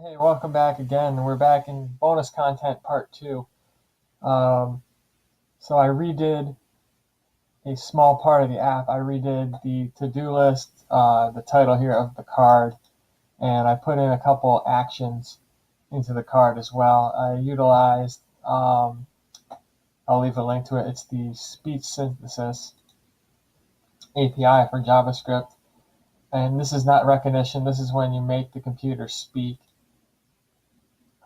Hey, welcome back again. We're back in bonus content part two. Um, so I redid a small part of the app. I redid the to-do list, the title here of the card, and I put in a couple actions into the card as well. I utilized, I'll leave a link to it. It's the speech synthesis API for JavaScript. And this is not recognition. This is when you make the computer speak.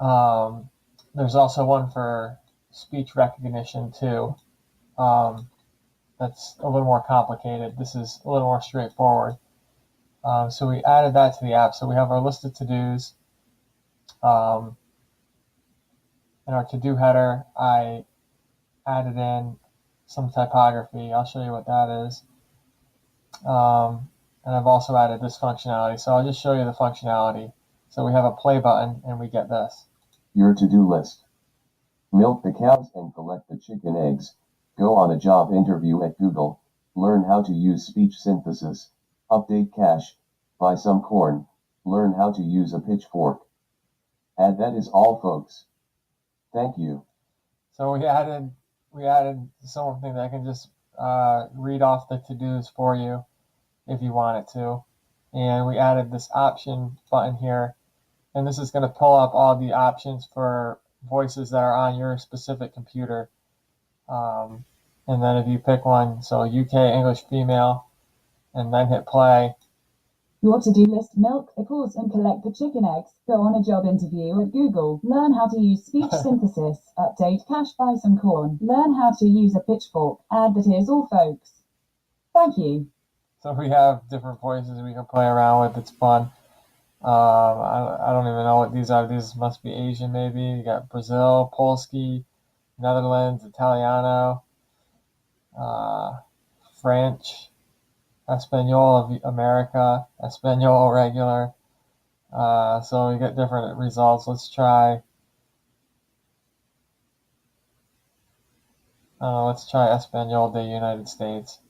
Um, there's also one for speech recognition too. Um, that's a little more complicated. This is a little more straightforward. So we added that to the app. So we have our list of to-dos. In our to-do header, I added in some typography. I'll show you what that is. And I've also added this functionality. So I'll just show you the functionality. So we have a play button and we get this. Your to-do list. Milk the cows and collect the chicken eggs. Go on a job interview at Google. Learn how to use speech synthesis. Update cache. Buy some corn. Learn how to use a pitchfork. And that is all, folks. Thank you. So we added something that can just read off the to-dos for you if you want it to. And we added this option button here. And this is going to pull up all the options for voices that are on your specific computer. And then if you pick one, so UK English female, and then hit play. Your to-do list: milk the cows and collect the chicken eggs. Go on a job interview at Google. Learn how to use speech synthesis. Update cache. Buy some corn. Learn how to use a pitchfork. And that is all, folks. Thank you. So we have different voices we can play around with. It's fun. I don't even know what these are. These must be Asian, maybe. You got Brazil, Polski, Netherlands, Italiano, French, Espanol of America, Espanol regular. So we get different results. Let's try Espanol de United States.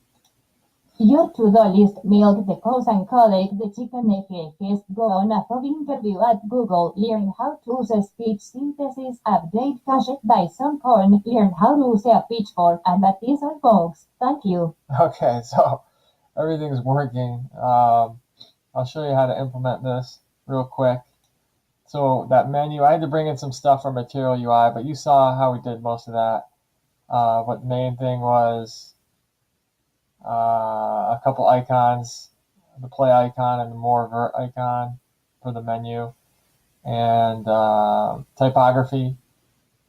Your to-do list: milk the cows and collect the chicken eggs. Go on a job interview at Google. Learn how to use speech synthesis. Update cache. Buy some corn. Learn how to use a pitchfork. And that is all, folks. Thank you. Okay, so everything's working. I'll show you how to implement this real quick. So that menu, I had to bring in some stuff from Material UI, but you saw how we did most of that. But the main thing was a couple icons, the play icon and the more vert icon for the menu, and typography,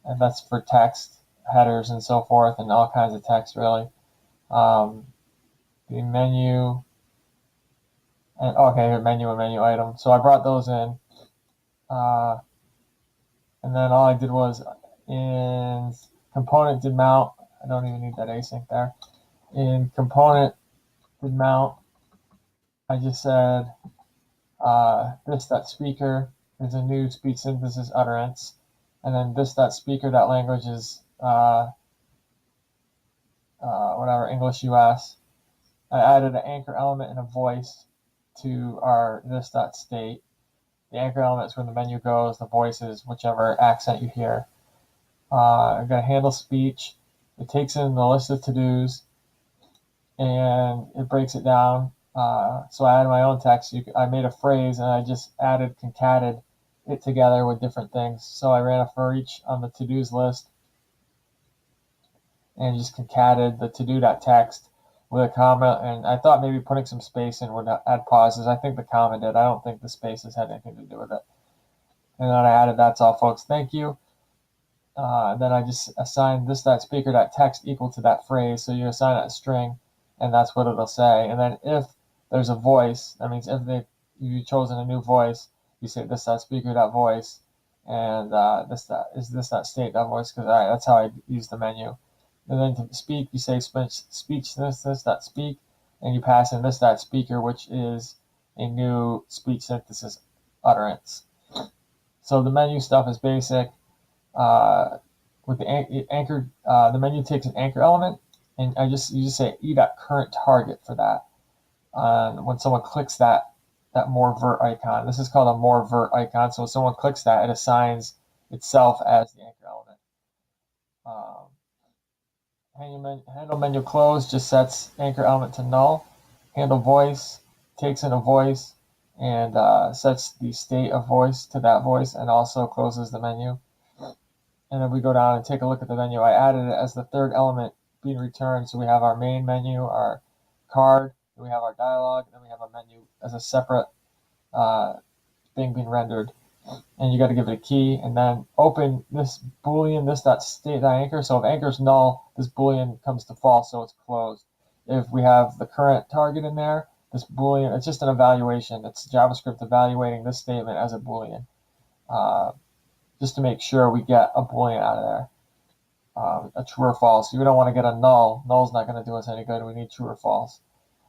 and that's for text, headers, and so forth, and all kinds of text, really. The menu, and okay, here, menu and menu item. So I brought those in, and then all I did was in component did mount. I don't even need that async there. In component did mount, I just said this.speaker is a new speech synthesis utterance, and then this.speaker.language is whatever, English US. I added an anchor element and a voice to our this.state. The anchor element is where the menu goes, the voice is whichever accent you hear. I've got a handle speech. It takes in the list of to-dos and it breaks it down. So I added my own text. I made a phrase and I just concatenated it together with different things. So I ran a for each on the to-dos list and just concatenated the to-do.text with a comma. And I thought maybe putting some space in would add pauses. I think the comma did. I don't think the spaces had anything to do with it. And then I added that's all, folks. Thank you. Then I just assigned this.speaker.text equal to that phrase. So you assign it a string, and that's what it'll say. And then if there's a voice, that means if you've chosen a new voice, you say this.speaker.voice, and this.state.voice, because that's how I use the menu. And then to speak, you say speech this.speak, and you pass in this.speaker, which is a new speech synthesis utterance. So the menu stuff is basic. With the anchor, the menu takes an anchor element, and you just say e.current target for that. When someone clicks that that more vert icon. This is called a more vert icon. So when someone clicks that, it assigns itself as the anchor element. Handle menu close just sets anchor element to null. Handle voice takes in a voice and sets the state of voice to that voice and also closes the menu. And then we go down and take a look at the menu. I added it as the third element being returned. So we have our main menu, our card, then we have our dialog, and then we have a menu as a separate thing being rendered. And you got to give it a key and then open this boolean, this.state.anchor. So if anchor is null, this boolean comes to false, so it's closed. If we have the current target in there, this boolean, it's just an evaluation. It's JavaScript evaluating this statement as a boolean, just to make sure we get a boolean out of there, a true or false. We don't want to get a null. Null's not going to do us any good. We need true or false.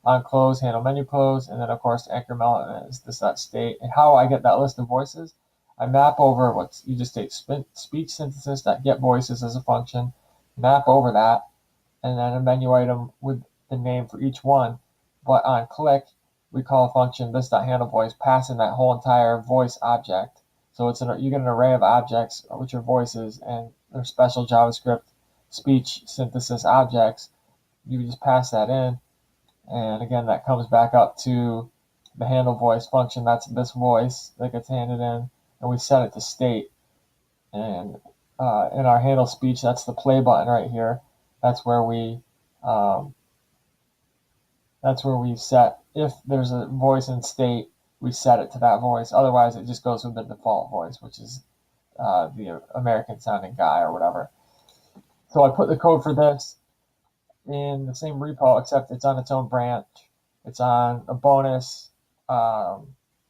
On close, handle menu close, and then of course anchor element is this.state. And how I get that list of voices, I map over what you just take speech synthesis.get voices as a function, map over that, and then a menu item with the name for each one. But on click, we call a function this.handle voice, passing that whole entire voice object. So you get an array of objects which are voices, and they're special JavaScript speech synthesis objects. You just pass that in. And again, that comes back up to the handle voice function. That's this voice that gets handed in, and we set it to state. And in our handle speech, that's the play button right here. That's where we set, if there's a voice in state, we set it to that voice. Otherwise, it just goes with the default voice, which is the American sounding guy or whatever. So I put the code for this in the same repo, except it's on its own branch. It's on a bonus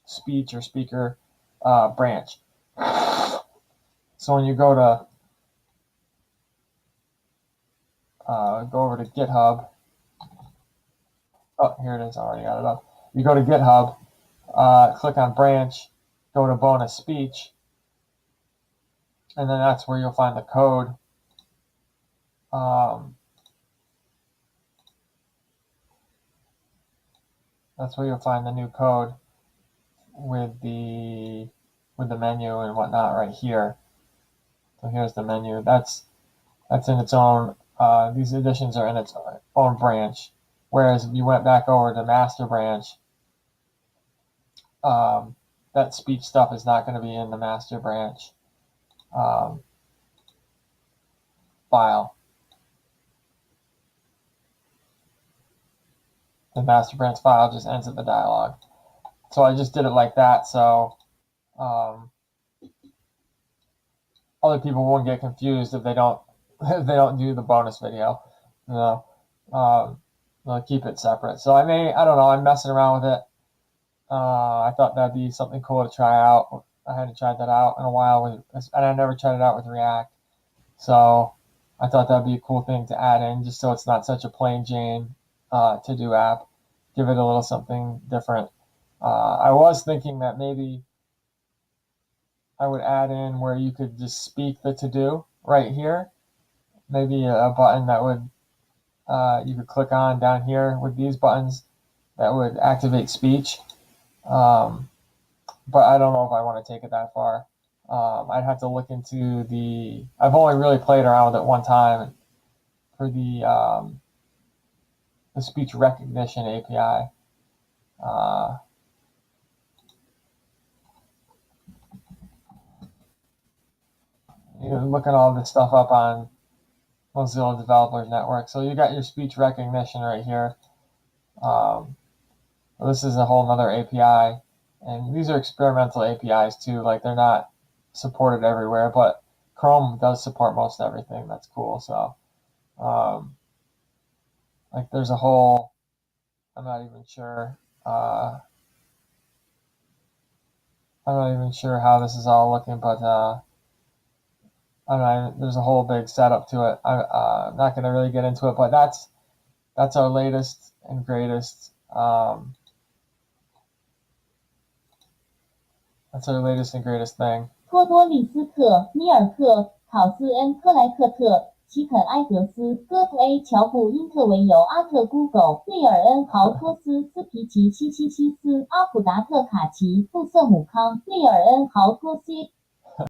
speech or speaker branch. So when you go over to GitHub, oh, here it is, I already got it up. You go to GitHub, click on branch, go to bonus speech, and then that's where you'll find the code. That's where you'll find the new code with the menu and whatnot right here. So here's the menu. That's in its own. These additions are in its own branch. Whereas if you went back over to master branch, that speech stuff is not going to be in the master branch file. The master branch file just ends at the dialog. So I just did it like that, so other people won't get confused if they don't do the bonus video. You know, they'll keep it separate. So I don't know, I'm messing around with it. I thought that'd be something cool to try out. I hadn't tried that out in a while, and I never tried it out with React. So I thought that'd be a cool thing to add in, just so it's not such a plain Jane to-do app. Give it a little something different. I was thinking that maybe I would add in where you could just speak the to-do right here. Maybe a button that would you could click on down here with these buttons that would activate speech. But I don't know if I want to take it that far. I'd have to look into I've only really played around with it one time for the speech recognition API. You can look at all this stuff up on Mozilla Developers Network. So you got your speech recognition right here. This is a whole nother API, and these are experimental APIs too. Like, they're not supported everywhere, but Chrome does support most everything. That's cool. So like, there's a whole, I'm not even sure how this is all looking, but I don't know, there's a whole big setup to it. I'm not going to really get into it, but that's our latest and greatest. That's our latest and greatest thing.托多里斯克、米尔克、考斯恩、克莱克特齐肯埃格斯、戈特 A 乔布因特维尤阿特 Google、利尔恩豪托斯斯皮奇777斯、阿普达特卡奇、布瑟姆康、利尔恩豪托斯。